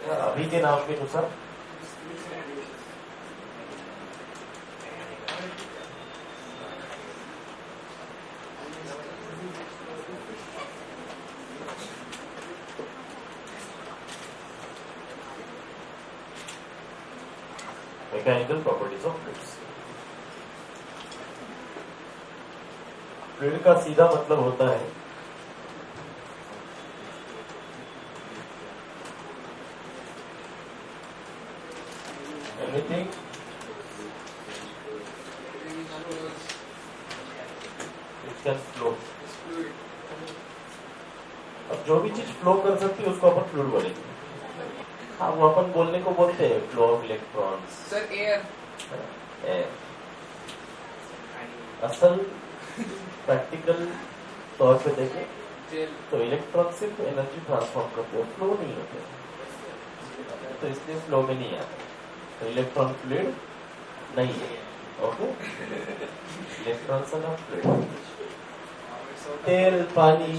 अभी के नाम के अनुसार mechanical properties of fluids. Fluid का सीधा मतलब होता है एनीथिंग इट कैन फ्लो। अब जो भी चीज फ्लो कर सकती है उसको अपन फ्लूइड बोलेंगे। हाँ, वो अपन बोलने को बोलते हैं flow of electrons. Sir air असल प्रैक्टिकल तौर पे देखें तो इलेक्ट्रॉन सिर्फ एनर्जी ट्रांसफॉर्म करते हैं, फ्लो नहीं होते, तो इसलिए फ्लो में नहीं आता, तो इलेक्ट्रॉन फ्लूइड नहीं है। ओके, इलेक्ट्रॉन का फ्लूइड, तेल, पानी,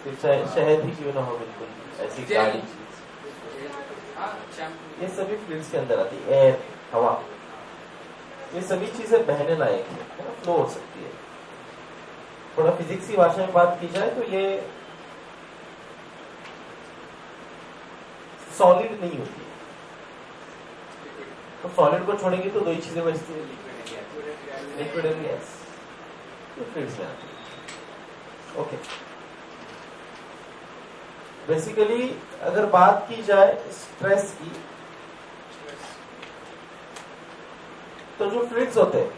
शहद ही क्यों ना हो, बिल्कुल ऐसी गाड़ी चीज, ये सभी फ्लूइड्स के अंदर आती है। एयर, हवा, ये सभी चीजें बहने लायक है, फ्लो हो सकती है। थोड़ा फिजिक्स की भाषा में बात की जाए तो ये सॉलिड नहीं होती है, तो सॉलिड को छोड़ेंगे तो दो ही चीजें बचती है, लिक्विड एंड गैस, तो फ्लूइड्स में आती है। ओके, बेसिकली अगर बात की जाए स्ट्रेस की, तो जो फ्लूइड्स होते हैं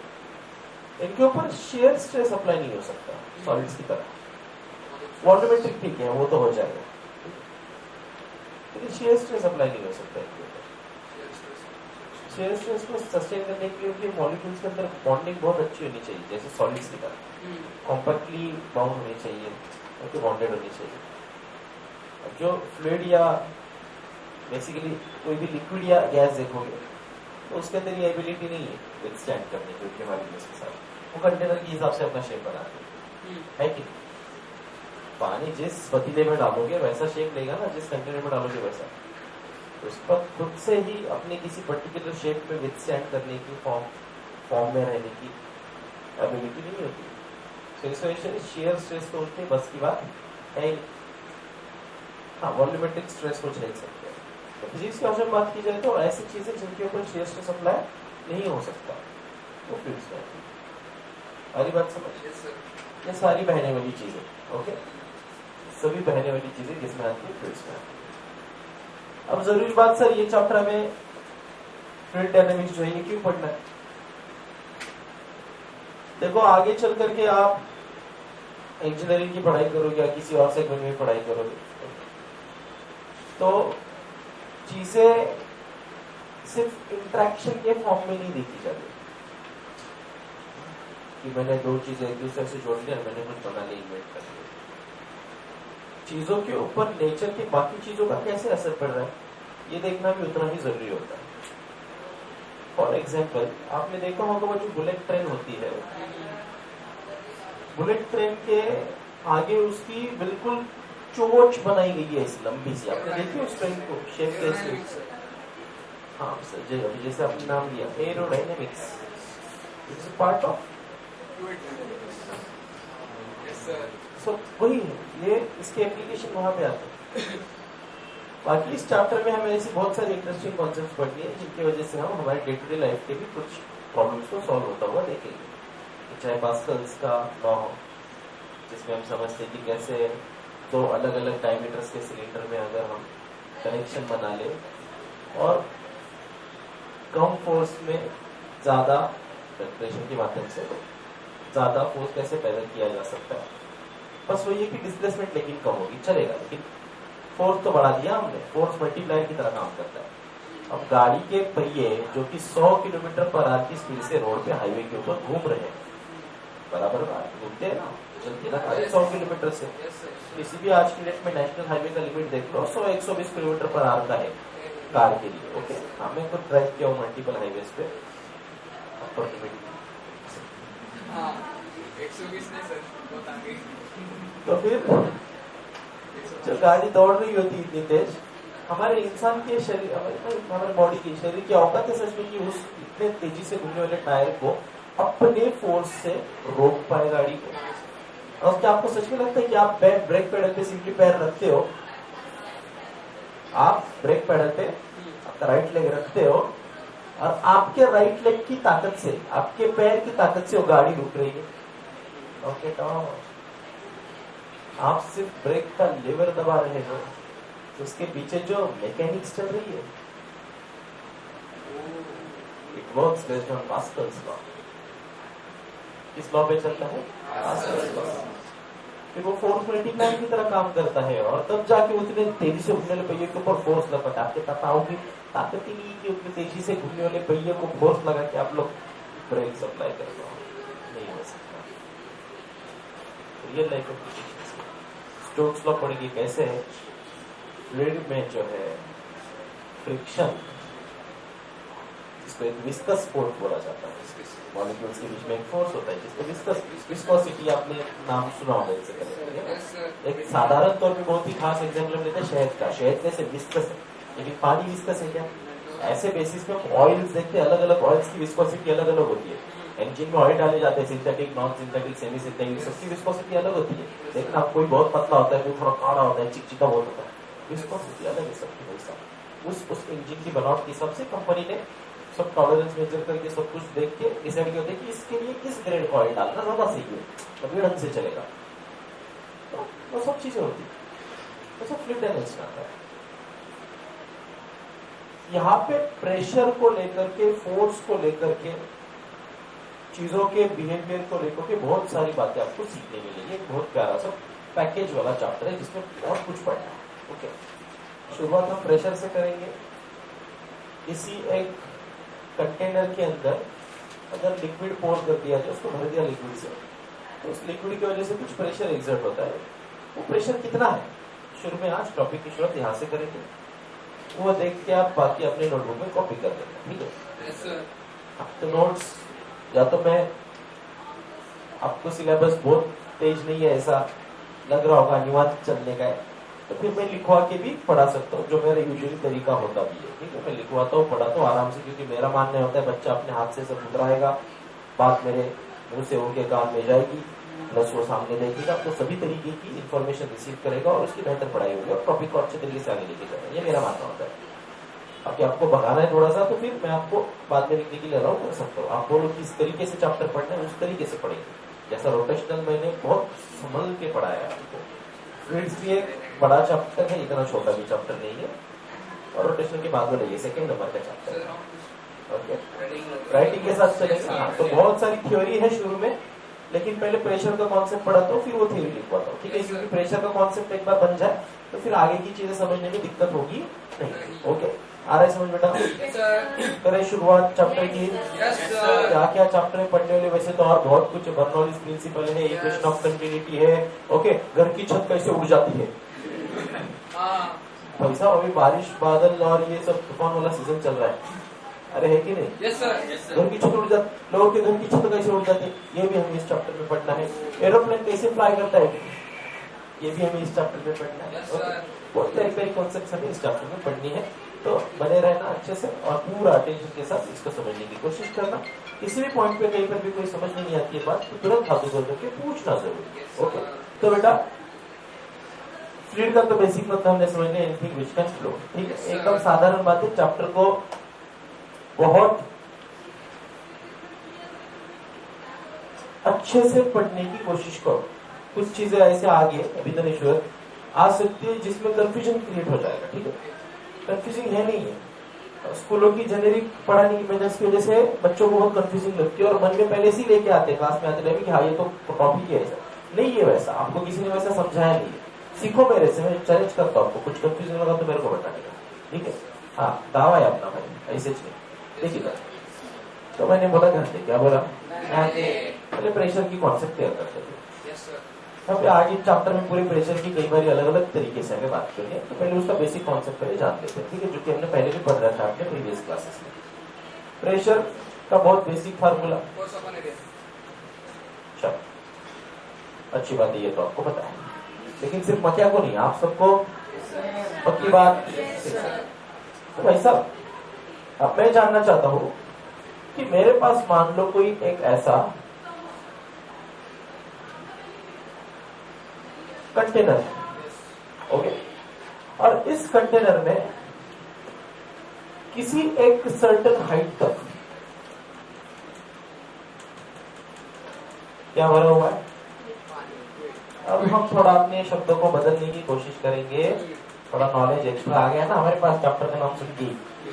इनके ऊपर शेयर स्ट्रेस अप्लाई नहीं हो सकता सॉलिड्स की तरह। वॉल्यूमेट्रिक ठीक है, वो तो हो जाएगा, लेकिन शेयर स्ट्रेस अप्लाई नहीं हो सकता इनके ऊपर। शेयर स्ट्रेस को सस्टेन करने के लिए मॉलिक्यूल्स के अंदर बॉन्डिंग बहुत अच्छी होनी चाहिए, जैसे सॉलिड्स की तरह कॉम्पैक्टली बाउंड होनी चाहिए, उनके बॉन्डेड होनी चाहिए। जो फ्लूइड या बेसिकली कोई भी लिक्विड या गैस देखोगे तो उसके अंदर ये एबिलिटी नहीं है विथस्टैंड करने की उनके मॉलिक्यूल्स के साथ, वो कंटेनर के हिसाब से अपना शेप बनाते है कि पानी जिस पतीले में डालोगे वैसा शेप लेगा ना, जिस कंटेनर में डालोगे वैसा, तो उस पर खुद से ही अपने किसी पर्टिकुलर शेप में विथस्टैंड करने की फॉर्म में रहने की एबिलिटी नहीं होती। तो इस वजह से शेयर स्ट्रेस तो उतनी बस की बात है। हाँ, वॉल्यूमेट्रिक स्ट्रेस को झेल सकते हैं। तो फिजिक्स की भाषा में बात की जाए तो ऐसी चीजें जिनके ऊपर शेयर स्ट्रेस अप्लाई नहीं हो सकता वो फ्लूइड्स में आती है। सारी बात समझिए, ये सारी बहने वाली चीजें, ओके, सभी बहने वाली चीजें किसमें आती है, फ्लूइड्स में आती है। अब जरूरी बात सर, ये चैप्टर में फ्लूइड डायनामिक्स जो है ये क्यों पढ़ना है? देखो, आगे चल करके आप इंजीनियरिंग की पढ़ाई करोगे या किसी और सेगमेंट में पढ़ाई करोगे तो चीजें सिर्फ इंटरेक्शन के फॉर्म में नहीं देखी जाती कि मैंने दो चीजें एक दूसरे से जोड़ दिया, मैंने कुछ बना लिया, इन्वेंट कर लिया। चीजों के ऊपर नेचर की बाकी चीजों का कैसे असर पड़ रहा है ये देखना भी उतना ही जरूरी होता है। फॉर एग्जाम्पल, आपने देखा होगा वो जो बुलेट ट्रेन होती है, बुलेट ट्रेन के आगे उसकी बिल्कुल चोंच बनाई गई है, इस लंबी सी, आपने देखी उस ट्रेन को शेप कैसे? हाँ सर, अभी जैसे आपने नाम लिया aerodynamics, it's a part of, so वही है, ये इसके एप्लीकेशन वहां पे आते हैं। बाकी इस चैप्टर में हमें ऐसी बहुत सारी इंटरेस्टिंग कॉन्सेप्ट्स पढ़नी है जिनकी वजह से हम हमारे डे टू डे लाइफ के भी कुछ प्रॉब्लम्स को सॉल्व होता हुआ देखेंगे। चाहे पास्कल्स का लॉ हो जिसमें हम समझते हैं कि कैसे दो अलग अलग डायमीटर्स के सिलेंडर में अगर हम कनेक्शन बना ले और कम फोर्स में ज्यादा प्रेशर के माध्यम से ज्यादा फोर्स कैसे पैदा किया जा सकता है। बस वही है कि डिस्प्लेसमेंट लेकिन कम होगी, चलेगा, लेकिन फोर्स तो बढ़ा दिया हमने, फोर्स मल्टीप्लायर की तरह काम करता है। अब गाड़ी के पहिए जो कि 100 किलोमीटर पर आवर की स्पीड से रोड पे हाईवे के ऊपर घूम रहे हैं, बराबर घूमते हैं ना, चलते ना 100 किलोमीटर से, किसी भी आज की डेट में नेशनल हाईवे का लिमिट देख लो 100-120 किलोमीटर पर आवर का है कार के लिए। ओके, हमें खुद ड्राइव किया हूँ मल्टीपल हाईवेज पे, तो फिर जो गाड़ी दौड़ रही होती है इतनी तेज, हमारे इंसान के शरीर, हमारे बॉडी की शरीर की औकात है सच में कि उस इतने तेजी से घूमने वाले टायर को अपने फोर्स से रोक पाए गाड़ी को। और क्या आपको सच में लगता है कि आप ब्रेक पेडल पे सिंपली पैर रखते हो, आप ब्रेक पेडल पे आपका राइट लेग रखते हो और आपके राइट लेग की ताकत से, आपके पैर की ताकत से वो गाड़ी रुक रही है? ओके, तो आप सिर्फ ब्रेक का लेवर दबा रहे हो, तो उसके पीछे जो मैकेनिक्स चल रही है, it works based on Pascal's law. किस लॉ पे चलता है? Pascal's law. फिर वो फोर्स मल्टीप्लाई की तरह काम करता है और तब जाके उतने तेजी से घूमने वाले पहिए के ऊपर फोर्स लगा। आपके पाताओं की ताकत ही नहीं कि उतनी तेजी से घूमने वाले पहिए को फोर्स लगा के आप लोग ब्रेक सप्लाई कर लो, नहीं हो सकता। रियल लाइफ एप्लीकेशंस में स्टोक्स लॉ पड़ेगी कैसे है? फ्लूइड में जो है फ्रिक्शन, जिसको एक विस्कस फोर्स बोला जाता है, मॉलिक्यूल्स के बीच में एक फोर्स होता है जिसको विस्कोसिटी, आपने नाम सुना होगा इससे पहले। एक साधारण तौर पे बहुत ही खास एग्जांपल लेते हैं शहद का। शहद में से विस्कस है, लेकिन पानी विस्कस है क्या? ऐसे बेसिस पे हम ऑयल्स देखते हैं, अलग अलग ऑयल्स की विस्कोसिटी अलग अलग होती है। इंजन में ऑयल डाले जाते हैं, synthetic, non synthetic, semi synthetic, सबकी विस्कोसिटी अलग होती है। देखना, कोई बहुत पतला होता है, कोई थोड़ा काड़ा होता है, चिकचिका बहुत होता है, विस्कोसिटी अलग है सबकी। वैसा उस इंजन की बनावट के हिसाब से कंपनी ने सब टॉलरेंस मेजर करके सब कुछ देख के डिसाइड किया होता है कि इसके लिए किस ग्रेड का ऑयल डालना ज्यादा सही है, तभी ढंग से चलेगा। तो वो सब चीजें होती है, तो सब फ्लूइड डायनेमिक्स में आता है। यहाँ पे प्रेशर को लेकर के, फोर्स को लेकर के, चीजों के बिहेवियर को लेकर के बहुत सारी बातें आपको सीखने मिलेगी। एक बहुत प्यारा सा पैकेज वाला चैप्टर है जिसमें बहुत कुछ पढ़ना है। ओके, शुरुआत हम प्रेशर से करेंगे। किसी एक कंटेनर के अंदर अगर लिक्विड पोर कर दिया जाए, उसको भर दिया लिक्विड से, तो उस लिक्विड की वजह से कुछ प्रेशर एक्सर्ट होता है। वो प्रेशर कितना है, शुरू में आज टॉपिक की शुरुआत यहाँ से करेंगे। वो देख के आप बाकी अपने नोटबुक में कॉपी कर लेंगे, ठीक है? yes, तो नोट्स, या तो मैं आपको सिलेबस बहुत तेज नहीं है ऐसा लग रहा होगा, अनिवार्य चलने का है, तो फिर मैं लिखवा के भी पढ़ा सकता हूँ, जो मेरा यूजुअली तरीका होता भी है। ठीक है, मैं लिखवाता हूँ, पढ़ाता हूँ आराम से, क्योंकि मेरा मानना होता है बच्चा अपने हाथ से सब उतराएगा, बात मेरे मुंह से उनके कान में जाएगी, प्लस वो सामने देखेगा, तो सभी तरीके की इन्फॉर्मेशन रिसीव करेगा और उसकी बेहतर पढ़ाई होगी और टॉपिक को अच्छे तरीके से आगे लेके जाएगा। ये मेरा मानना होता है। अब आपको भगाना है थोड़ा सा, तो फिर मैं आपको बाद में लिखने के लिए अलाउ कर सकता हूँ। आप बोलो किस तरीके से चैप्टर पढ़ना है, उस तरीके से पढ़ेंगे। जैसा रोटेशनल मैंने बहुत संभल के पढ़ाया आपको। फ्लूइड्स भी एक बड़ा चैप्टर है, इतना छोटा भी चैप्टर नहीं है, और रोटेशन के बाद में सेकंड नंबर का चैप्टर है। ओके, राइटिंग के साथ चलेगा। तो बहुत सारी थ्योरी है शुरू में, लेकिन पहले प्रेशर का कॉन्सेप्ट पढ़ाता हूँ, फिर वो थ्योरी लिखवाता हूँ। ठीक है, क्योंकि प्रेशर का कॉन्सेप्ट एक बार बन जाए तो फिर आगे की चीजें समझने में दिक्कत होगी नहीं। ओके, आ रहा है समझ बेटा? करें शुरुआत चैप्टर की। क्या क्या चैप्टर में पढ़ने वाले, वैसे तो और बहुत कुछ, बर्नौलीज प्रिंसिपल है, इक्वेशन ऑफ कंटिन्यूटी है। ओके, घर की छत कैसे उड़ जाती है भाई साहब, अभी बारिश बादल और ये सब तूफान वाला सीजन चल रहा है, अरे है कि नहीं? yes, sir. घर की छत उड़ जाती, लोगों के घर की छत कैसे उड़ जाती है, ये भी हमें इस चैप्टर में पढ़ना है। एरोप्लेन कैसे फ्लाई करता है, ये भी हमें इस चैप्टर में पढ़ना है। बहुत सारी सारी कॉन्सेप्ट हमें इस चैप्टर में पढ़नी है। तो बने रहना अच्छे से और पूरा अटेंशन के साथ इसको समझने की कोशिश करना। किसी भी पॉइंट पे कहीं पर भी कोई समझ नहीं आती है बात, तो तुरंत हाथों जोड़ करके पूछना जरूरी है। ओके, तो बेटा फ्लूइड का तो बेसिक मतलब हमने समझ लिया, एनीथिंग व्हिच कैन फ्लो। ठीक है, एकदम साधारण बात है। चैप्टर को बहुत अच्छे से पढ़ने की कोशिश करो। कुछ चीजें ऐसे आगे अभी तो नहीं श्योर आ सकती है जिसमें कंफ्यूजन क्रिएट हो जाएगा। ठीक है, कंफ्यूजिंग है नहीं है, स्कूलों की जेनेरिक पढ़ाने की मेथड्स की वजह से बच्चों को बहुत कंफ्यूजिंग लगती है और मन में पहले से लेके आते हैं, क्लास में आते हैं कि हाँ ये तो टॉपिक है, ऐसा नहीं है, वैसा आपको किसी ने वैसा समझाया नहीं है। सीखो मेरे से, मैं चैलेंज करता हूँ आपको, कुछ कंफ्यूजन लगा तो मेरे को बताने का। ठीक है, हाँ दावा है अपना भाई, ऐसे देखिएगा। तो मैंने बोला ध्यान दे, क्या बोला? पहले प्रेशर की कॉन्सेप्ट क्लियर करते थे। अब आगे चैप्टर में पूरे प्रेशर की कई बार अलग अलग तरीके से आगे बात करेंगे, तो पहले उसका बेसिक कॉन्सेप्ट पहले जान लेते हैं। ठीक है, जो कि हमने पहले भी पढ़ रहा था अपने प्रीवियस क्लासेस में। प्रेशर का बहुत बेसिक फार्मूला, चलो अच्छी बात है, ये तो आपको पता है। लेकिन सिर्फ मकिया को नहीं, आप सबको पक्की बात। तो भाई साहब, अब मैं जानना चाहता हूं कि मेरे पास मान लो कोई एक ऐसा कंटेनर है, ओके, और इस कंटेनर में किसी एक सर्टेन हाइट तक क्या भरा हुआ है। अब हम थोड़ा अपने शब्दों को बदलने की कोशिश करेंगे, थोड़ा नॉलेज एक्स्ट्रा आ गया ना हमारे पास, चैप्टर का नाम सुन के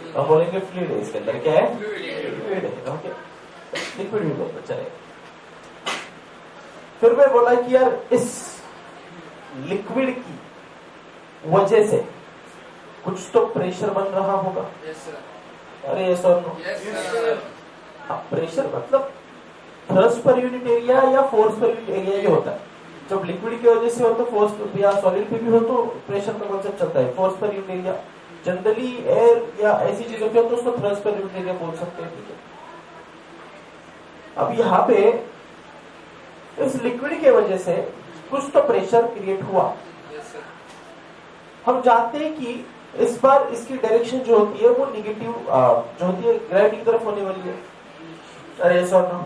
तो हम बोलेंगे फ्लूइड है, इसके अंदर क्या है, फ्लूइड है, ओके, लिक्विड भी बोलते चलेगा। फिर मैं बोला कि यार इस लिक्विड की वजह से कुछ तो प्रेशर बन रहा होगा। अरे यस और नो? प्रेशर मतलब थ्रस्ट पर यूनिट एरिया या फोर्स पर यूनिट एरिया ये होता है। जब लिक्विड की वजह से हो तो फोर्स, या सॉलिड पे भी हो तो प्रेशर का कॉन्सेप्ट चलता है, force per unit area. Generally air या ऐसी चीजों पे हो तो उसको थ्रस्ट पर यूनिट एरिया बोल सकते हैं, ठीक है। अब यहाँ पे इस लिक्विड के वजह से कुछ तो प्रेशर क्रिएट हुआ। हम जानते हैं कि इस बार इसकी डायरेक्शन जो होती है वो निगेटिव जो होती है ग्रेविटी की तरफ होने वाली है। अरे यस और नो?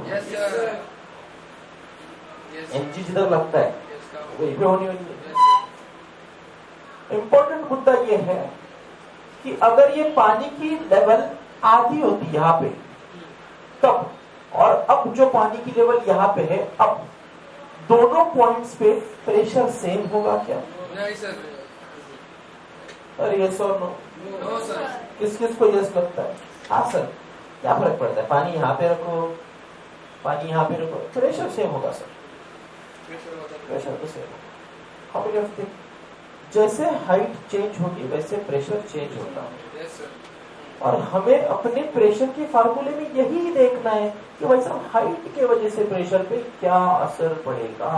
एनर्जी जिधर लगता है वहीं पे होने वाली है। इंपॉर्टेंट मुद्दा ये है कि अगर ये पानी की लेवल आधी होती यहाँ पे तब, और अब जो पानी की लेवल यहाँ पे है, अब दोनों पॉइंट्स पे प्रेशर सेम होगा क्या? नहीं सर। अरे यस और नो? No sir. किस किस को यस लगता है? हाँ सर। क्या फर्क पड़ता है, पानी यहाँ पे रखो, पानी यहाँ पे रखो, प्रेशर सेम होगा सर, प्रेशर तो सेम होगा। How many of thing? जैसे हाइट चेंज होगी वैसे प्रेशर चेंज होता है। Yes sir. और हमें अपने प्रेशर के फार्मूले में यही देखना है कि भाई साहब हाइट के वजह से प्रेशर पे क्या असर पड़ेगा।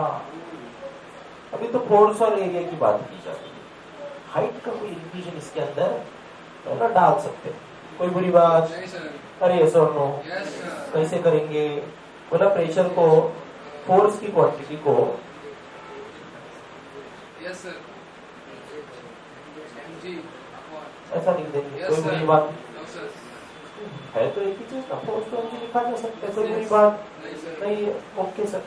अभी तो फोर्स और एरिया की बात की जा रही है, हाइट का कोई इक्वेशन इसके अंदर तो डाल सकते हैं, कोई बुरी बात नहीं सर। अरे यस और नो? Yes sir. कैसे करेंगे? बोला प्रेशर को, फोर्स की क्वांटिटी को, यस सर। जी ऐसा लिख देंगे, Yes, कोई sir. बुरी बात नो सर। है? तो एक ही चीज का फोर्स तो एनर्जी लिखा जा सकता है, कोई बुरी बात नहीं सर। नहीं है। Okay sir.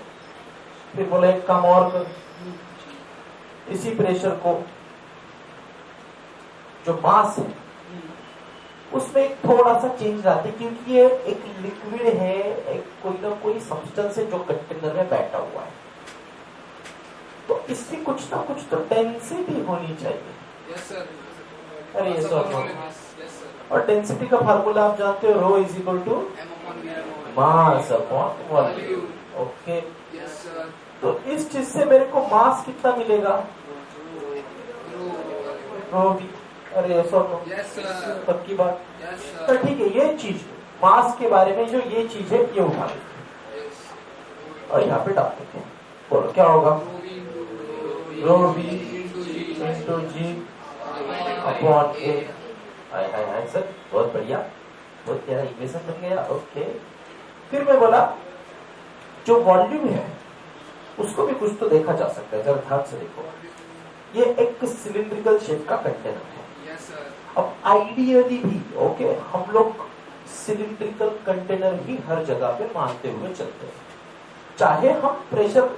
फिर बोला एक काम और कर, इसी प्रेशर को जो मास है उसमें एक थोड़ा सा चेंज आते, क्योंकि ये एक लिक्विड है, एक कोई ना कोई सब्सटेंस है जो कंटेनर में बैठा हुआ है, तो इसकी कुछ ना कुछ तो डेंसिटी होनी चाहिए। Yes sir. अरे यस और नो? Yes sir. और डेंसिटी का फार्मूला आप जानते हो, rho is equal to mass upon volume. Okay, yes sir. तो इस चीज से मेरे को मास कितना मिलेगा? रो भी। अरे यस और नो? Yes sir. पक्की बात? यस तो सर। ठीक है, ये चीज मास के बारे में जो ये चीज है ये उठा लेते हैं और यहाँ पे डाल देते हैं। बोलो क्या होगा? रो बी इंटू जी अपॉन ए। हाय सर, बहुत बढ़िया, बहुत प्यारा इक्वेशन बन गया। ओके, फिर मैं बोला जो वॉल्यूम है उसको भी कुछ तो देखा जा सकता है, जरा ध्यान से देखो। ये एक सिलिंड्रिकल शेप का कंटेनर है। Yes sir. अब आइडियली भी ओके, हम लोग सिलिंड्रिकल कंटेनर ही हर जगह पे मानते हुए चलते हैं, चाहे हम प्रेशर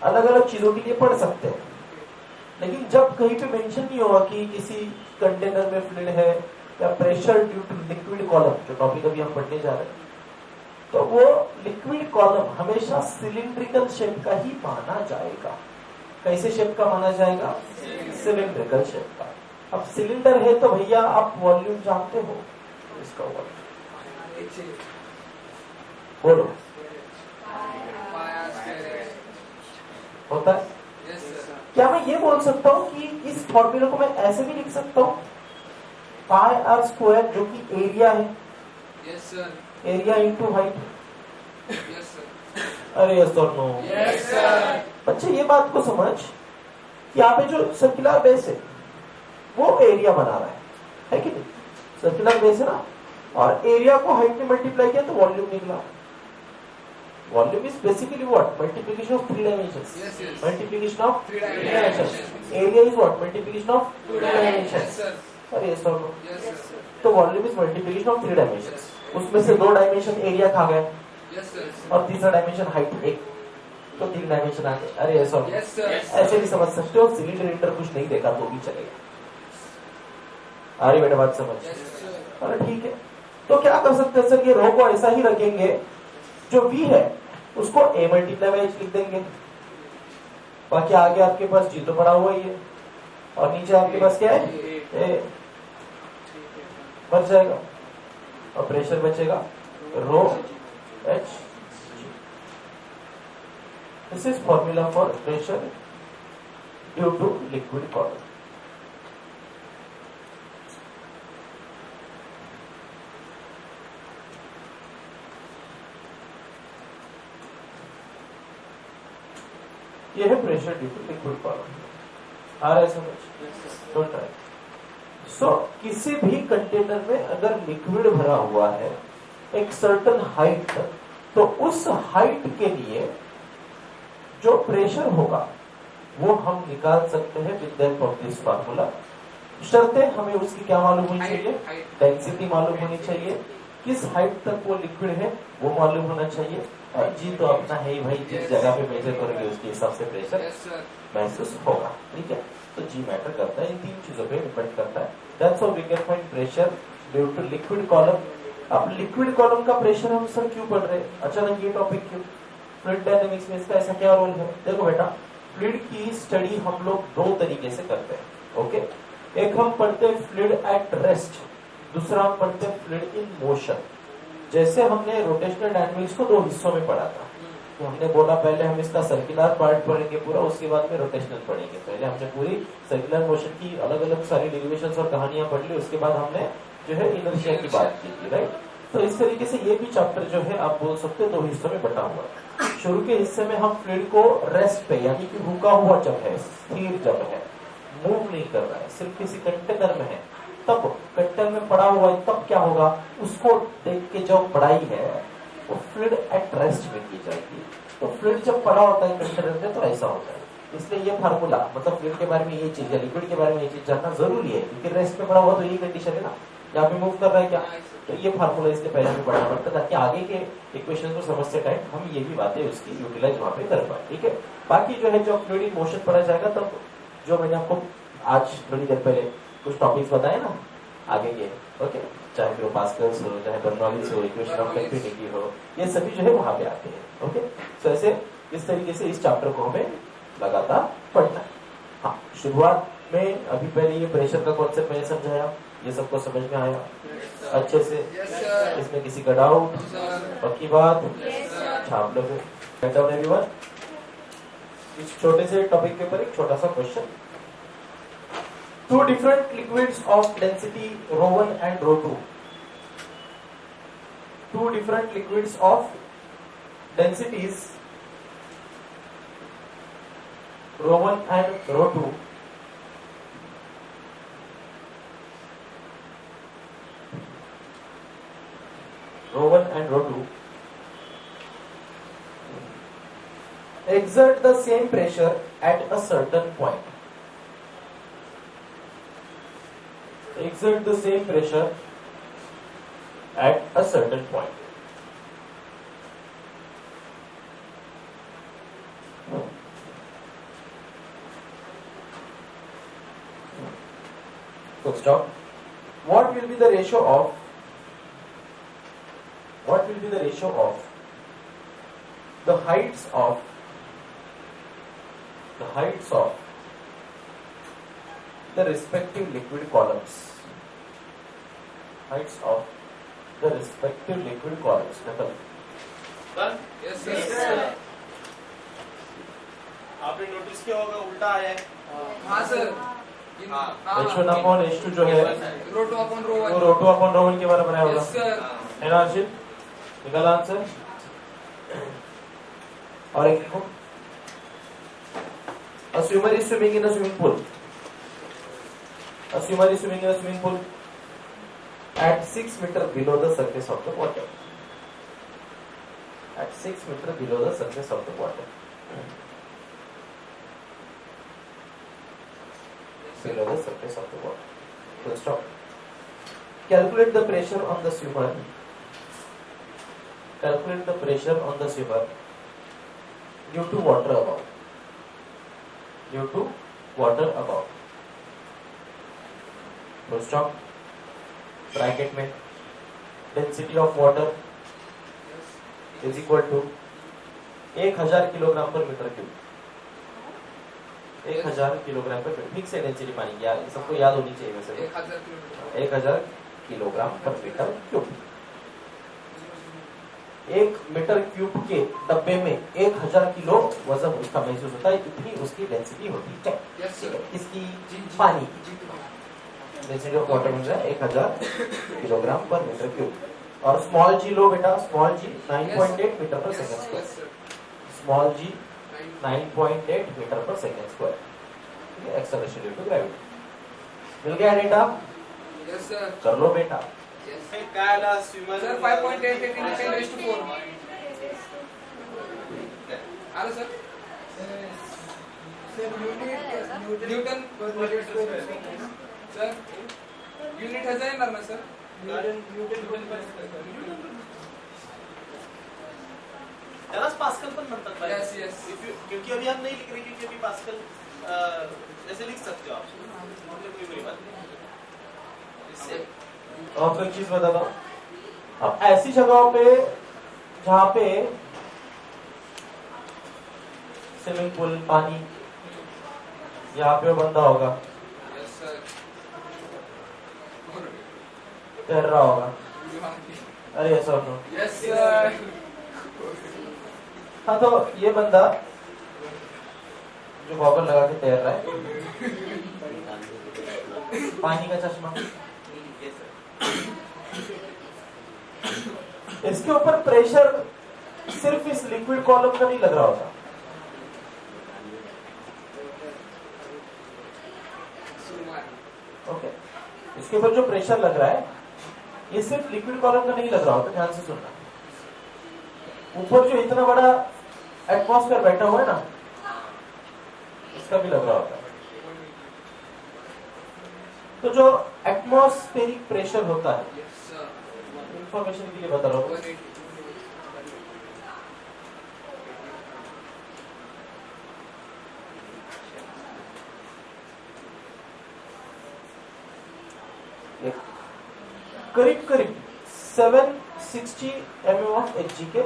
अलग अलग चीजों के लिए पढ़ सकते हैं, लेकिन जब कहीं पे मेंशन नहीं होगा कि किसी कंटेनर में फ्लूइड है या pressure due to liquid column, जो टॉपिक अभी हम पढ़ने जा रहे हैं, तो वो लिक्विड कॉलम हमेशा सिलिंड्रिकल शेप का ही माना जाएगा। कैसे शेप का माना जाएगा? सिलिंड्रिकल शेप का। अब सिलेंडर है तो भैया आप वॉल्यूम जानते हो, इसका वॉल्यूम बोलो होता है। Yes sir. क्या मैं ये बोल सकता हूँ कि इस फॉर्मूले को मैं ऐसे भी लिख सकता हूँ, पाई आर स्क्वायर जो कि एरिया है, yes sir. Area into height. Yes sir. अरे यस और नो? Yes sir. बच्चे ये बात को समझ कि यहाँ पे जो सर्कुलर बेस है वो एरिया बना रहा है कि नहीं? सर्कुलर बेस है ना, और एरिया को हाइट में मल्टीप्लाई किया तो वॉल्यूम निकला। Volume is basically what? Multiplication of 3 dimensions. Yes, yes. Multiplication of Three 3 dimensions. dimensions. Area is what? Multiplication of 2 Yes, dimensions. sir. अरे yes or no? Yes, sir. तो volume is multiplication of 3 dimensions. उसमें से 2 dimension area खा गए Yes, sir. और तीसरा dimension height एक, तो 3 डायमेंशन आ गए. अरे yes or no? Yes, sir. ऐसे भी समझ सकते हो. सिलेंडर इंटर कुछ नहीं देखा तो भी चलेगा. आ रही बेटा बात समझ? Yes, sir. अरे ठीक है. तो क्या कर सकते हैं सर, ये रो को ऐसा ही रखेंगे, जो v है उसको a मल्टीप्लाई बाय h लिख देंगे. बाकी आगे आपके पास g तो पड़ा हुआ ही है और नीचे आपके पास क्या है? a बच जाएगा और प्रेशर बचेगा rho h. This is formula for pressure due to liquid column. ये है pressure due to liquid column. आ रहा है समझ? Don't try. सो किसी भी कंटेनर में अगर लिक्विड भरा हुआ है एक सर्टेन हाइट तक, तो उस हाइट के लिए जो प्रेशर होगा वो हम निकाल सकते हैं with the help of this formula. शर्तें हमें उसकी क्या मालूम होनी चाहिए? डेंसिटी मालूम होनी चाहिए, किस हाइट तक वो लिक्विड है वो मालूम होना चाहिए, और जी तो अपना है ही भाई, जिस जगह पे मेजर करोगे उसके हिसाब से प्रेशर Yes, sir. महसूस होगा. ठीक है, तो जी मैटर करता है. इन 3 चीजों पे डिपेंड करता है. That's how we can find pressure due to liquid column. अब लिक्विड कॉलम का प्रेशर हम सर क्यों पढ़ रहे हैं? अचानक ये टॉपिक क्यों? फ्लूइड डायनेमिक्स में इसका ऐसा क्या रोल है? देखो बेटा, फ्लूइड की स्टडी हम लोग 2 तरीके से करते हैं. ओके, एक हम पढ़ते हैं फ्लूइड एट रेस्ट, दूसरा हम पढ़ते हैं फ्लूइड इन मोशन. जैसे हमने रोटेशनल डायनेमिक्स को 2 हिस्सों में पढ़ा था. तो हमने बोला पहले हम इसका सर्कुलर पार्ट पढ़ेंगे पूरा, उसके बाद में रोटेशनल पढ़ेंगे. पहले हमने पूरी सर्कुलर मोशन की अलग अलग सारी डेरिवेशंस और कहानियां पढ़ ली, उसके बाद हमने जो है इनर्शिया की बात की थी. राइट? तो इस तरीके से ये भी चैप्टर जो है आप बोल सकते हो 2 हिस्सों में बटा हुआ है. शुरू के हिस्से में हम फ्लूइड को रेस्ट पे, यानी कि रुका हुआ जब है, स्थिर जब है, मूव नहीं कर रहा है, सिर्फ किसी कंटेनर में है, तब कंटेनर में पड़ा हुआ है, तब क्या होगा उसको देख के जो पढ़ाई है वो फ्लूइड एट रेस्ट में की जाएगी. तो फ्लूइड जब पड़ा होता है कंटेनर में तो ऐसा होता है. इसलिए ये फार्मूला, मतलब फ्लूइड के बारे में ये चीज या लिक्विड के बारे में ये चीज जानना जरूरी है, क्योंकि रेस्ट में पड़ा हुआ तो ये कंडीशन है ना, यहाँ पे मूव कर रहा है क्या, तो ये फार्मूला इसलिए पहले हमें पढ़ना पड़ता है ताकि आगे के इक्वेशन को समझते टाइम हम ये भी बातें उसकी यूटिलाइज वहां पे कर पाए. ठीक है, बाकी जो है जो फ्लूइड इन मोशन पढ़ा जाएगा तब जो मैंने आपको आज थोड़ी देर पहले कुछ टॉपिक्स बताए ना आगे के, ओके, चाहे ग्रो पास्कल्स हो, चाहे बर्नौलीज हो, इक्वेशन ऑफ कंटिन्यूटी हो, ये सभी जो है वहां पे आते हैं. ओके, सो ऐसे इस तरीके से इस चैप्टर को हमें लगातार पढ़ना है. हाँ, शुरुआत में अभी पहले ये प्रेशर का कॉन्सेप्ट मैंने समझाया, ये सबको समझ में आया अच्छे से? Yes, sir. इसमें किसी का डाउट? Sir. पक्की बात? Yes, sir. छाप लो फिर. बेटा एवरीवन, इस छोटे से टॉपिक के ऊपर एक छोटा सा question. 2 different liquids of density ρ1 and ρ2. 2 different liquids of densities ρ1 and ρ2 ρ1 and ρ2 exert the same pressure at a certain point. Exert the same pressure at a certain point. Full stop. What will be the ratio of the heights of the respective liquid columns? Heights of the respective liquid columns. खत्म. Done? Yes, sir. आपने notice किया होगा उल्टा आया है. हाँ sir. H1 upon H2 जो है रो 2 upon रो 1. वो रो 2 upon रो 1 के बराबर आया होगा. Yes, sir. है ना अर्शित? निकाला आंसर? और एक लिखो. A swimmer is swimming in a swimming pool. A swimmer is swimming in a swimming pool at 6 meters below the surface of the water. at 6 meter below the surface of the water. Below the surface of the water. Full stop. Calculate the pressure on the swimmer. Calculate the pressure on the swimmer due to water above. Due to water above. Full stop. Bracket में density of water is equal to 1000 kilogram per metre cube. 1000 kilogram per metre. Fix है density पानी की, यार सबको याद होनी चाहिए वैसे. 1000 kilogram per metre cube. 1 metre cube के डब्बे में 1000 किलो वजन उसका महसूस होता है. इतनी उसकी डेंसिटी होती है. इसकी पानी की डेंसिटी ऑफ वाटर मिल रहा है 1000 किलोग्राम पर मीटर क्यूब. और स्मॉल जी लो बेटा. Small G 9.8 metre per second square. Small G 9.8 metre per second square. ठीक है. Acceleration due to gravity. मिल गया डेटा? Yes sir. कर लो बेटा. काय आला स्विमर सर 5.8 into 10⁴. आलं सर. Newton sir. युनिट ह्याचा येणार ना सर? त्यालाच पास्कल पण म्हणतात भाई. Yes yes. क्योंकि अभी हम नहीं लिख रहे, क्योंकि अभी पास्कल जैसे लिख सकते हो आप. कोई बड़ी बात नहीं. इससे आपको एक चीज बताता हूँ. अब ऐसी जगहों पे जहाँ पे स्विमिंग पूल, पानी, यहाँ पे वो बंदा होगा, यस सर. तैर रहा होगा. अरे ऐसा हो. Yes sir. हाँ, तो ये बंदा जो गॉगल लगा के तैर रहा है, पानी का चश्मा, इसके ऊपर प्रेशर सिर्फ इस लिक्विड कॉलम का नहीं लग रहा होता. ओके. इसके ऊपर जो प्रेशर लग रहा है ये सिर्फ लिक्विड कॉलम का नहीं लग रहा होता. ध्यान से सुनना. ऊपर जो इतना बड़ा एटमॉस्फेयर बैठा हुआ है ना, इसका भी लग रहा होता है. तो जो एटमॉस्फेरिक प्रेशर होता है, इंफॉर्मेशन के लिए बता रहा हूँ, करीब करीब 760 mm ऑफ Hg के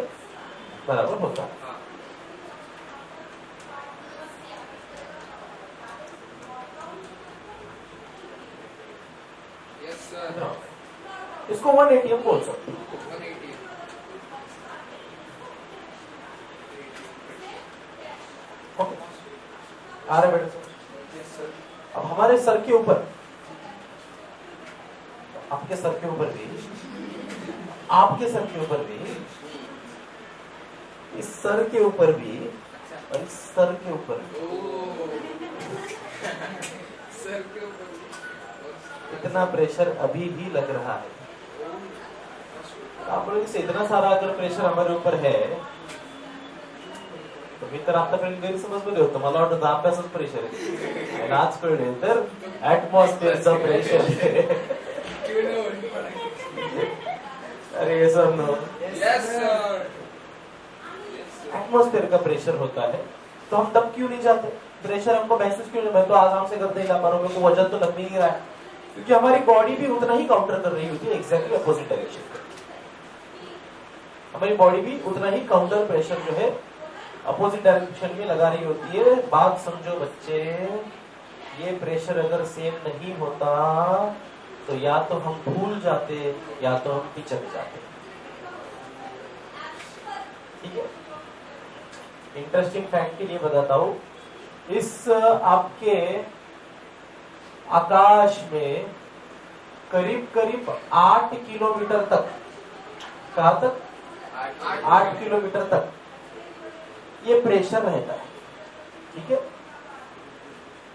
बराबर होता है. Yes sir. इसको 180 हम बोल सकते हैं. 180. ओके. आ रहे बेटा. Yes sir. अब हमारे सर के ऊपर, आपके सर के ऊपर भी, आपके सर के ऊपर भी, इस सर के ऊपर भी, और इस सर के ऊपर भी सर के ऊपर इतना प्रेशर अभी भी लग रहा है. आप लोग से इतना सारा अगर प्रेशर हमारे ऊपर है, तो मी तर आतापर्यंत गैरसमजमध्ये होतो. मला वाटतं अभ्यासच प्रेशर आहे, आणि आज कळले तर ऍटमॉस्फिअरचा प्रेशर आहे. अरे ये सब नो. Yes sir. एटमॉस्फेयर का प्रेशर होता है, तो हम तब क्यों नहीं जाते? प्रेशर हमको महसूस क्यों नहीं? मैं तो आराम से करते ही ला पा रहा हूँ, मेरे को वजन तो लग नहीं रहा है, क्योंकि हमारी बॉडी भी उतना ही काउंटर कर रही होती है एग्जैक्टली अपोजिट डायरेक्शन. हमारी बॉडी भी उतना ही काउंटर प्रेशर जो है अपोजिट डायरेक्शन में लगा रही होती है. बात समझो बच्चे, ये प्रेशर अगर सेम नहीं होता तो या तो हम भूल जाते या तो हम पिचक जाते. ठीक है. इंटरेस्टिंग फैक्ट के लिए बताता हूं, इस आपके आकाश में करीब करीब 8 किलोमीटर तक, कहां तक? 8 किलोमीटर तक ये प्रेशर रहता है. ठीक है.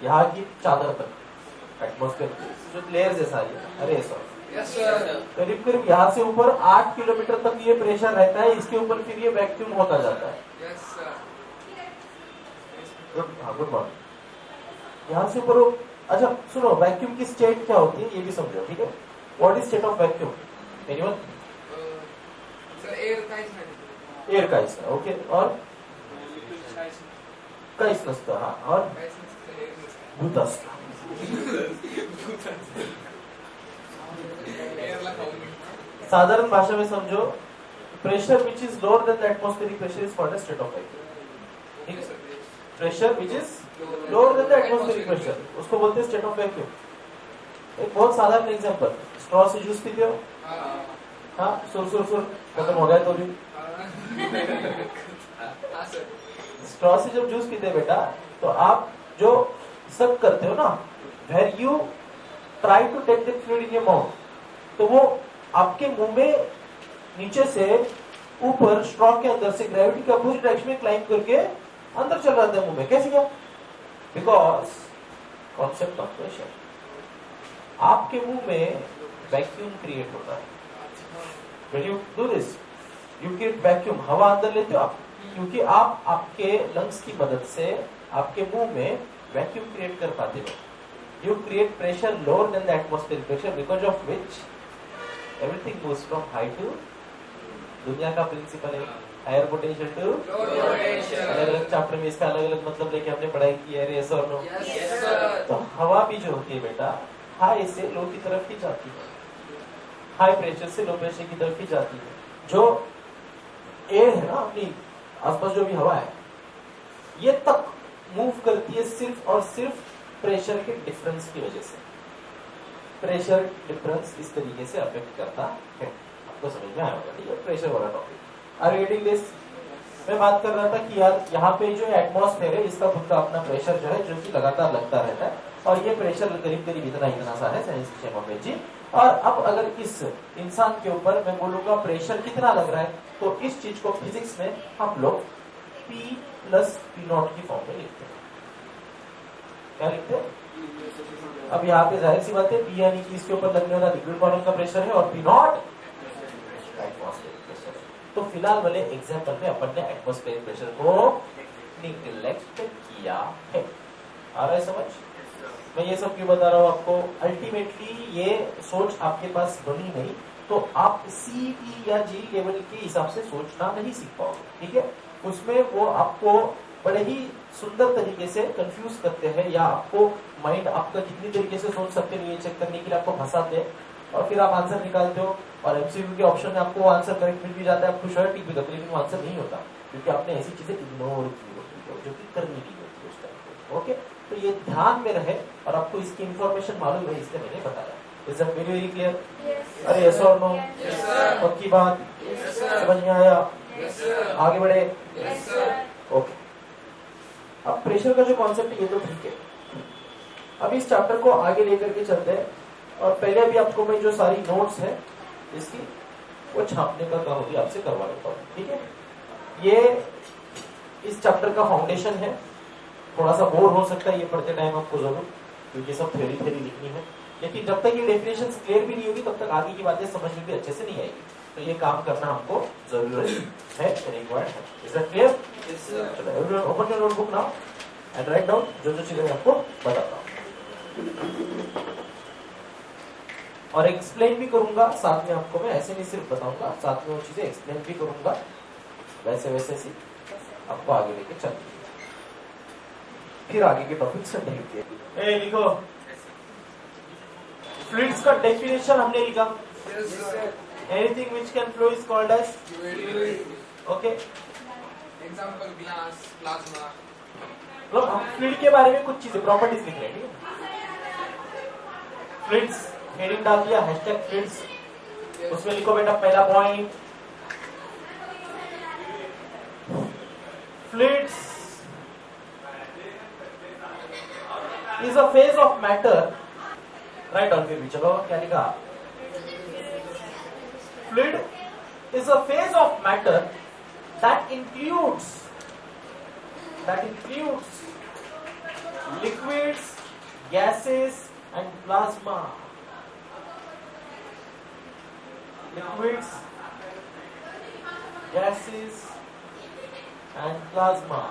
यहाँ की चादर तक एटमॉस्फेयर जो लेयर्स है सारी. अरे सॉरी, Yes, sir. करीब करीब यहाँ से ऊपर 8 किलोमीटर तक ये प्रेशर रहता है, इसके ऊपर फिर ये वैक्यूम होता जाता है। Yes, sir. Good morning. यहाँ से ऊपर अच्छा सुनो, वैक्यूम की स्टेट क्या होती है ये भी समझो, ठीक है? What is state of vacuum? Anyone? Sir, air काहीच नाही. एयर काहीच नाही, ओके। और काहीच नसतं, हा। और काहीच नसतं, air नसतं. भूत असतं। Air ला खाऊन घेतो. साधारण भाषा में समझो, pressure which is lower than the atmospheric pressure is called state of vacuum. ठीक है? Pressure which is lower than the atmospheric pressure, उसको बोलते हैं स्टेट ऑफ वैक्यूम। एक बहुत साधारण एग्जांपल, स्ट्रॉ से जूस पीते हो, हाँ, सुर सुर सुर खत्म हो गया तो भी। स्ट्रॉ से जब जूस पीते बेटा, तो आप जो सक करते हो ना, where you try to take the fluid in your mouth, तो वो आपके मुंह में नीचे से ऊपर स्ट्रॉ के अंदर से ग्रेविटी के अपोजिट डायरेक्शन में क्लाइंब करके अंदर चल रहा था मुंह में। कैसे गया? Because concept of pressure. आपके मुंह में वैक्यूम क्रिएट होता है। When you do this, you create vacuum, हवा अंदर लेते हो आप, क्योंकि आप आपके लंग्स की मदद से आपके मुंह में वैक्यूम क्रिएट कर पाते हो। You create pressure lower than the atmospheric pressure, because of which everything goes from high to, दुनिया का प्रिंसिपल है higher potential to Low potential. अलग अलग चैप्टर में इसका अलग अलग मतलब लेके हमने पढ़ाई की है, यस और नो। Yes, sir. तो हवा भी जो होती है बेटा, हाई से लो की तरफ ही जाती है, हाई प्रेशर से लो प्रेशर की तरफ ही जाती है। जो एयर है ना अपनी आसपास जो भी हवा है, ये तक मूव करती है सिर्फ और सिर्फ प्रेशर के डिफरेंस की वजह से। प्रेशर डिफरेंस इस तरीके से अफेक्ट करता है। आपको समझ में आया होगा, ठीक है? प्रेशर वाला topic. Are you getting this? मैं बात कर रहा था कि यार यहाँ पे जो एटमॉस्फेयर है, इसका खुद का अपना प्रेशर जो है, जो कि लगातार लगता रहता है, और ये प्रेशर करीब करीब इतना सा है सेंस जी। और अब अगर इस इंसान के ऊपर मैं बोलूंगा प्रेशर कितना लग रहा है, तो इस चीज को फिजिक्स में हम लोग P प्लस P0 की फॉर्म में लिखते हैं। क्या लिखते हैं? अब यहाँ पे जाहिर सी बात है, P यानी कि इसके ऊपर लगने वाला लिक्विड बॉटम का प्रेशर है, और P0 एटमॉस्फेरिक प्रेशर है। तो फिलहाल वाले एग्जाम्पल में अपन ने एटमॉस्फेरिक प्रेशर को निगलेक्ट किया है। आ रहा है समझ? मैं ये सब क्यों बता रहा हूँ आपको? अल्टीमेटली ये सोच आपके पास बनी नहीं तो आप CE या जी लेवल के हिसाब से सोचना नहीं सीख पाओगे, ठीक है? उसमें वो आपको बड़े ही सुंदर तरीके से कंफ्यूज करते हैं, या आपको माइंड आपका कितनी तरीके से सोच सकते हैं ये चेक करने के लिए आपको फंसाते हैं, और फिर आप आंसर निकालते हो, और MCQ के ऑप्शन में आपको आंसर करेक्ट मिल भी जाता है, आप खुश हो ठीक भी करते, लेकिन वो आंसर नहीं होता, क्योंकि आपने ऐसी चीजें इग्नोर की होती है जो कि करनी नहीं होती उस टाइम पे। ओके, तो ये ध्यान में रहे, और आपको इसकी इंफॉर्मेशन मालूम है, इसलिए मैंने बताया। Is that very clear? अरे यस और नो? पक्की बात? समझ में आया? आगे बढ़े? ओके, अब प्रेशर का जो कॉन्सेप्ट है ये तो ठीक है। अब इस चैप्टर को आगे लेकर के चलते हैं, और पहले भी आपको मैं जो सारी नोट्स है इसकी वो छापने का काम भी आपसे करवा लेता हूँ, ठीक है? ये इस चैप्टर का फाउंडेशन है। थोड़ा सा बोर हो सकता है ये पढ़ते टाइम आपको जरूर, क्योंकि सब थ्योरी लिखनी है, लेकिन जब तक ये डेफिनेशंस क्लियर भी नहीं होगी तब तक आगे की बातें समझ में भी अच्छे से नहीं आएगी। तो ये काम करना हमको जरूरी है, रिक्वायर्ड है। Is that clear? Yes, sir. चलो open your notebook now and write down जो जो चीजें मैं आपको बताता हूँ, और एक्सप्लेन भी करूंगा साथ में आपको। मैं ऐसे नहीं सिर्फ बताऊंगा, साथ में वो चीजें एक्सप्लेन भी करूंगा, वैसे वैसे सी आपको आगे लेके चलते फिर आगे के टॉपिक से लिखिए। लिखो फ्लूइड्स का डेफिनेशन हमने लिखा। Yes, sir. Anything which can flow is called as, okay? Example, glass, plasma. मतलब हम फ्लूइड के बारे में कुछ चीजें प्रॉपर्टीज लिख रहे हैं, ठीक है? फ्लूइड्स हेडिंग डाल दिया, हैशटैग फ्लूइड्स, उसमें लिखो बेटा पहला point, fluids is a phase of matter. Right on फिर भी चलो क्या लिखा? Fluid is a phase of matter that includes liquids, gases and plasma. liquids, gases and plasma.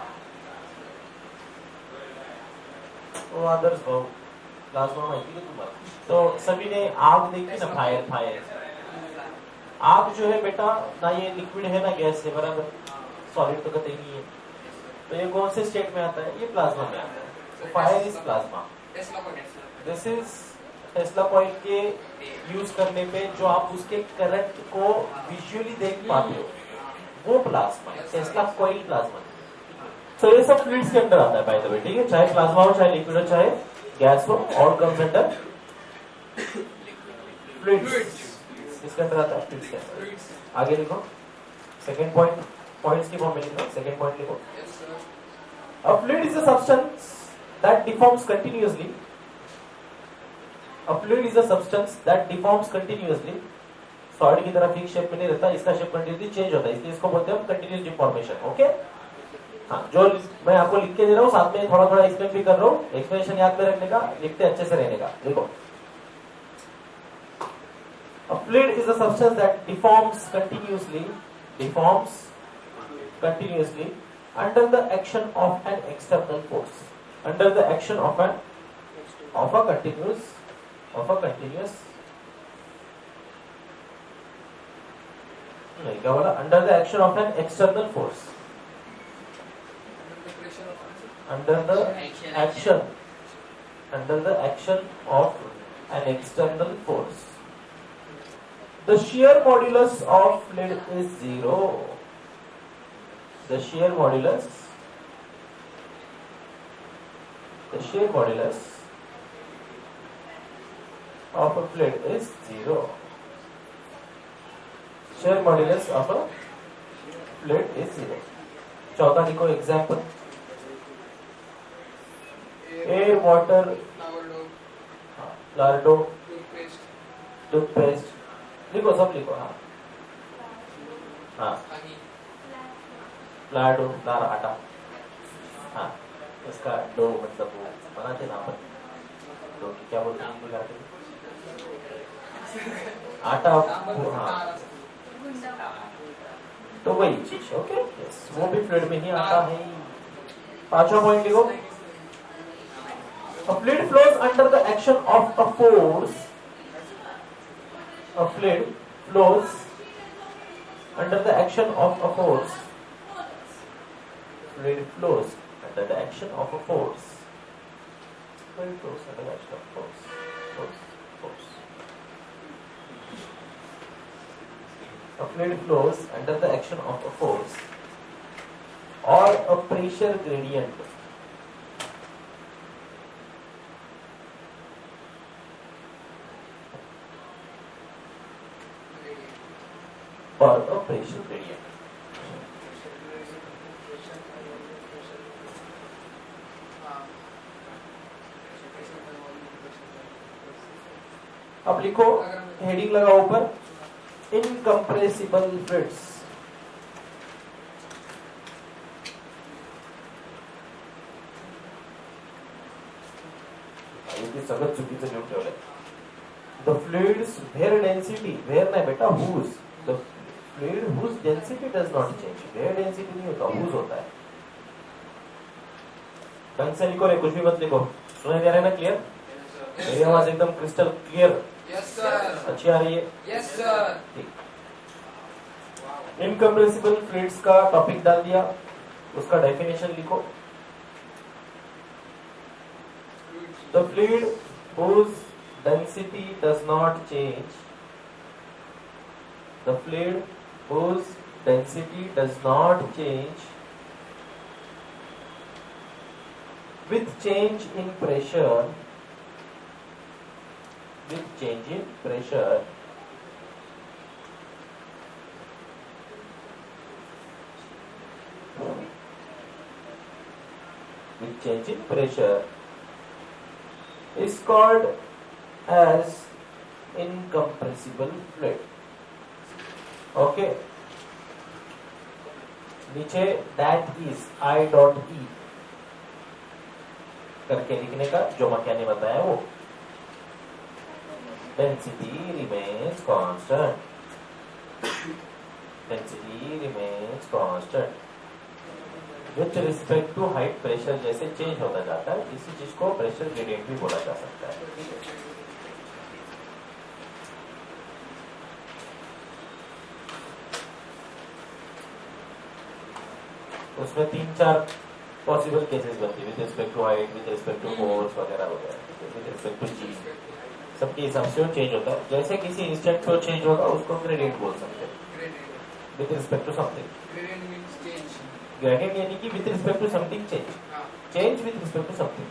वो others भाव प्लाज्मा माहिती है तुम्हाला? तो सभी ने आग देखी ना, फायर आग जो है बेटा ना ये लिक्विड है ना गैस है, बराबर, सॉलिड तो कतई नहीं है, तो ये कौन से स्टेट में आता है? ये प्लाज्मा में आता है। तो fire is plasma. This is Tesla coil के यूज करने पे जो आप उसके करंट को विजुअली देख पाते हो वो प्लाज्मा है, टेस्ला कॉइल प्लाज्मा। तो ये सब फ्लूइड्स के अंदर आता है बाय द वे, ठीक है, चाहे प्लाज्मा हो, चाहे लिक्विड हो, चाहे गैस हो, ऑल कम्स अंडर फ्लूइड्स। इसके अंदर आता है फ्लूइड्स के अंदर। आगे लिखो सेकंड पॉइंट, पॉइंट्स की फॉर्म में लिखो, सेकंड पॉइंट लिखो। A fluid is a substance that deforms continuously. A fluid is a substance that deforms continuously. Solid की तरह फिक्स शेप में नहीं रहता, इसका शेप कंटिन्यूसली चेंज होता है, इसलिए इसको बोलते हैं कंटिन्यूस डिफॉर्मेशन। ओके, हाँ, जो मैं आपको लिख के दे रहा हूँ साथ में थोड़ा थोड़ा एक्सप्लेन भी कर रहा हूँ, एक्सप्लेनेशन याद में रखने का, लिखते अच्छे से रहने का। देखो, a fluid is a substance that deforms continuously under the action of an external force, under the action of a continuous नहीं, क्या बोला? under the action of an external force, under the action of an external force. The shear modulus of fluid is 0. The shear modulus of a fluid is 0. Shear modulus of a fluid is 0. चौथा लिखो example, air, water, लार्डो, toothpaste, लिखो सब लिखो। हाँ, लाडो, Lara, आटा, हाँ, इसका dough मतलब वो बनाते ना अपन, डो की क्या बोलते हैं गुजराती में? आटा, हाँ, तो वही चीज। ओके, यस, वो भी फ्लूइड में ही आता है। पांचवा पॉइंट लिखो, a fluid flows under the action of a force. A fluid flows under the action of a force. Fluid flows under the action of a force. Fluid flows under the action of force. A fluid flows under the action of a force or a pressure gradient. Or a pressure gradient. अब लिखो, heading लगाओ ऊपर, incompressible fluids. सगळं चुकीचं लिहून ठेवलंय। The fluids where density, where नाही बेटा, whose, the fluid whose density does not change, where density नहीं होता, हुज होता है। ढंग से लिखो रे, कुछ भी मत लिखो। सुनाई दे रहा है ना? क्लियर? मेरी आवाज एकदम क्रिस्टल क्लियर? Yes sir. अच्छी आ रही है? Yes sir. इनकम्प्रेसिबल फ्लुइड्स का टॉपिक डाल दिया, उसका डेफिनेशन लिखो। The fluid whose density does not change, the fluid whose density does not change with change in pressure, with change in pressure, with change in pressure is called as incompressible fluid. Okay, नीचे that is I dot E करके लिखने का, जो मक्या ने बताया वो। Density remains constant. Density remains constant. With respect to height pressure जैसे change होता जाता है, इसी चीज को प्रेशर ग्रेडियंट भी बोला जा सकता है। उसमें 3-4 पॉसिबल केसेस बनती है, with respect to height, with respect to force वगैरह वगैरह, विद रिस्पेक्ट टू जी, सबके हिसाब से वो चेंज होता है। जैसे किसी इंस्टेंट पे चेंज होगा उसको ग्रेडियंट बोल सकते हैं, with respect to something. Gradient means change. Gradient यानी कि with respect to something change, change with respect to something,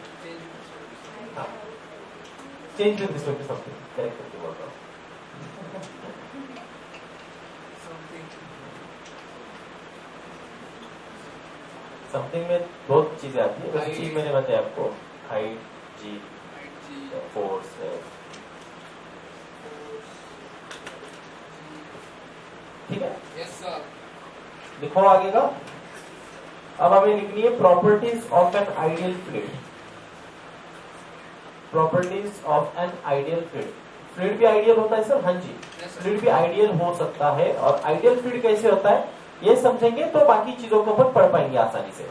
change with respect to something, correct करके बोल रहा हूँ। समथिंग में बहुत चीजें आती है, वैसे चीज मैंने बताया आपको, हाइट, जी, फोर्स है, ठीक है। Yes sir. लिखो आगे का। अब हमें लिखनी है properties of an ideal fluid. Properties of an ideal fluid. Fluid भी आइडियल होता है सर? हाँ जी, फ्लूइड भी आइडियल हो सकता है। और आइडियल फ्लूइड कैसे होता है ये समझेंगे तो बाकी चीजों को अपन पढ़ पाएंगे आसानी से,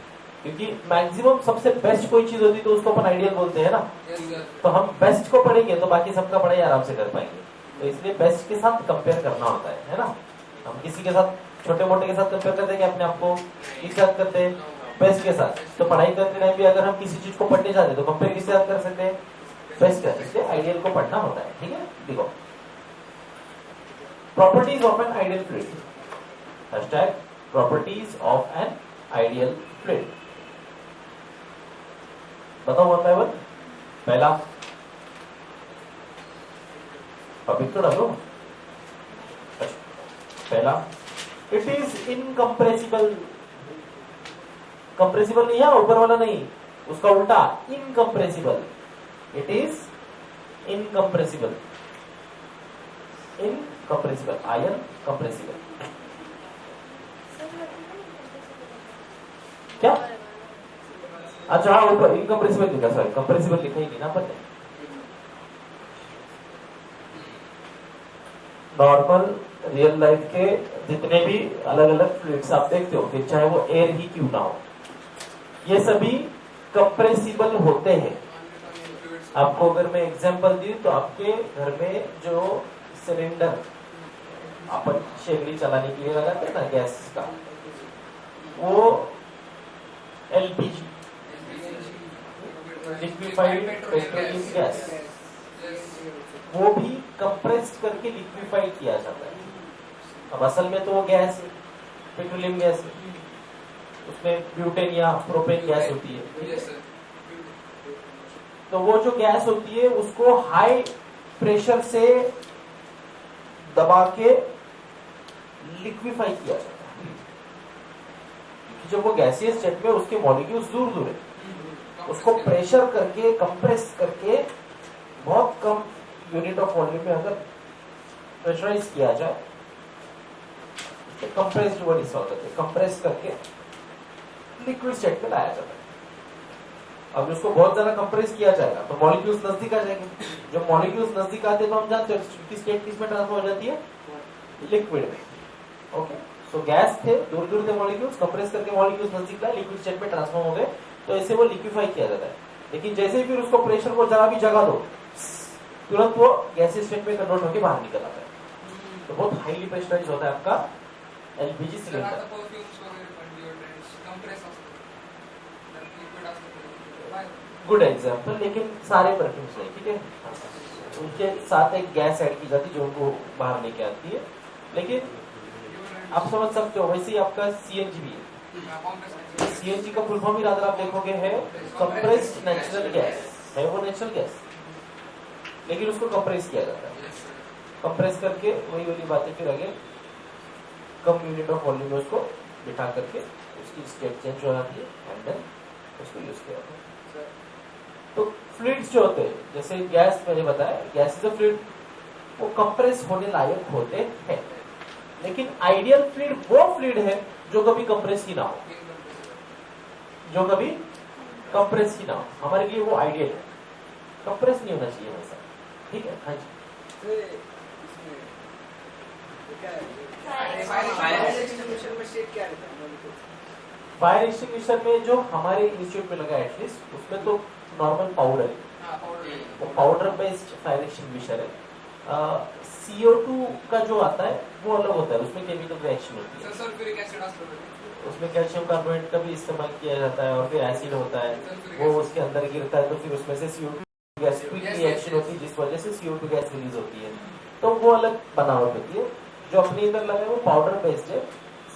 क्योंकि मैक्सिमम सबसे बेस्ट कोई चीज होती तो उसको अपन आइडियल बोलते हैं ना। Yes sir. तो हम बेस्ट को पढ़ेंगे तो बाकी सबका पढ़ाई आराम से कर पाएंगे। तो इसलिए बेस्ट के साथ कंपेयर करना होता है ना। हम किसी के साथ, छोटे मोटे के साथ कंपेयर करते हैं, अपने आप को किसके साथ करते हैं? बेस्ट के साथ। तो पढ़ाई करते टाइम भी अगर हम किसी चीज को पढ़ने जाते तो कंपेयर किसके साथ कर सकते हैं? बेस्ट के साथ। इसलिए आइडियल को पढ़ना होता है, ठीक है। देखो, properties of an ideal fluid, hashtag properties of an ideal fluid. बताओ वन बाय वन। पहला टॉपिक तो डालो। पहला, इट इज इनकम्प्रेसिबल। कंप्रेसिबल नहीं है, ऊपर वाला नहीं, उसका उल्टा, incompressible. It is incompressible. Incompressible, ion compressible. क्या? अच्छा हाँ, ऊपर इनकम्प्रेसिबल लिखा, सॉरी कंप्रेसिबल लिखा ही नहीं ना अपन ने। नॉर्मल रियल लाइफ के जितने भी अलग अलग फ्लूइड्स आप देखते हो, फिर चाहे वो एयर ही क्यों ना हो, ये सभी कंप्रेसिबल होते हैं। आपको अगर मैं एग्जांपल दी तो आपके घर में जो सिलेंडर अपन शेगड़ी चलाने के लिए लगाते हैं ना गैस का, वो एलपीजी, लिक्विफाइड पेट्रोलियम गैस, वो भी कंप्रेस्ड करके लिक्विफाइड किया जाता है। अब असल में तो वो गैस पेट्रोलियम गैस है, उसमें ब्यूटेन या प्रोपेन गैस होती है। तो वो जो गैस होती है उसको हाई प्रेशर से दबा के लिक्विफाई किया जाता है। जब वो गैसियस स्टेट में उसके मॉलिक्यूल्स दूर दूर है, उसको प्रेशर करके कंप्रेस करके बहुत कम यूनिट ऑफ वॉल्यूम में अगर प्रेशराइज किया जाए, कंप्रेस्ड वर्ड इस वक्त है, कंप्रेस करके लिक्विड स्टेट में लाया जाता है। अब उसको बहुत ज्यादा कंप्रेस किया जाएगा तो मॉलिक्यूल्स नजदीक आ जाएंगे। जब मॉलिक्यूल्स नजदीक आते हैं तो हम जानते हैं किस स्टेट किस में ट्रांसफर हो जाती है? लिक्विड में। ओके, सो गैस थे, दूर दूर थे मॉलिक्यूल्स, कंप्रेस करके मॉलिक्यूल्स नजदीक लाए, लिक्विड स्टेट में ट्रांसफॉर्म हो गए, तो ऐसे वो लिक्विफाई किया जाता है। लेकिन जैसे ही फिर उसको प्रेशर को जरा भी जगा दो, तुरंत वो गैसियस स्टेट में कन्वर्ट होकर बाहर निकल आता है। तो बहुत हाईली प्रेशराइज होता है आपका एलपीजी सिलेंडर। गुड एग्जाम्पल, लेकिन सारे परफ्यूम्स नहीं, ठीक है। उनके साथ एक गैस ऐड की जाती है जो उनको बाहर लेके आती है, लेकिन आप समझ सकते हो। वैसे ही आपका सीएनजी भी है। सीएनजी का फुल फॉर्म ही अगर आप देखोगे है कंप्रेस्ड नेचुरल गैस, है वो नेचुरल गैस, लेकिन उसको कंप्रेस किया जाता है। कंप्रेस करके वही वाली बातें फिर आगे कम यूनिट ऑफ वॉल्यूम में उसको बिठा करके उसकी स्टेट चेंज हो जाती है एंड देन उसको यूज किया जाता है। तो फ्लूइड्स जो होते हैं, जैसे गैस मैंने बताया, गैस इज अ फ्लूइड, वो कंप्रेस होने लायक होते हैं। लेकिन आइडियल फ्लूइड वो फ्लूइड है जो कभी कंप्रेस ही ना हो, जो कभी कंप्रेस ही ना हो। हमारे लिए वो आइडियल है, कंप्रेस नहीं होना चाहिए वैसा, ठीक है। हाँ जी, फायर एक्सटिंग्विशर में जो हमारे इंस्टीट्यूट में लगा एटलीस्ट उसमें तो नॉर्मल पाउडर है, हाँ, powder. वो पाउडर बेस्ड फायर एक्सटिंग्विशर है। CO2 का जो आता है वो अलग होता है, उसमें केमिकल रिएक्शन होती है, So, sulfuric acid hospital. उसमें कैल्शियम कार्बोनेट का भी इस्तेमाल किया जाता है और फिर एसिड होता है, वो उसके अंदर गिरता है तो फिर उसमें से CO2 gas quick Yes, reaction yes, होती है जिस वजह से CO2 गैस रिलीज होती है, तो वो अलग बनावट होती है। जो अपने इधर लगा है वो पाउडर बेस्ड है,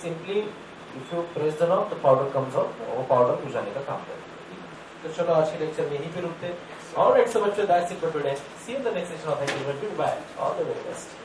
simply if you press the knob the powder comes out, वो पाउडर बुझाने का काम करता है। तो चलो आज के लेक्चर में यहीं पे रुकते हैं। All right, so much for that's it for today. See you in the next session of Thank you. Goodbye. All the very best.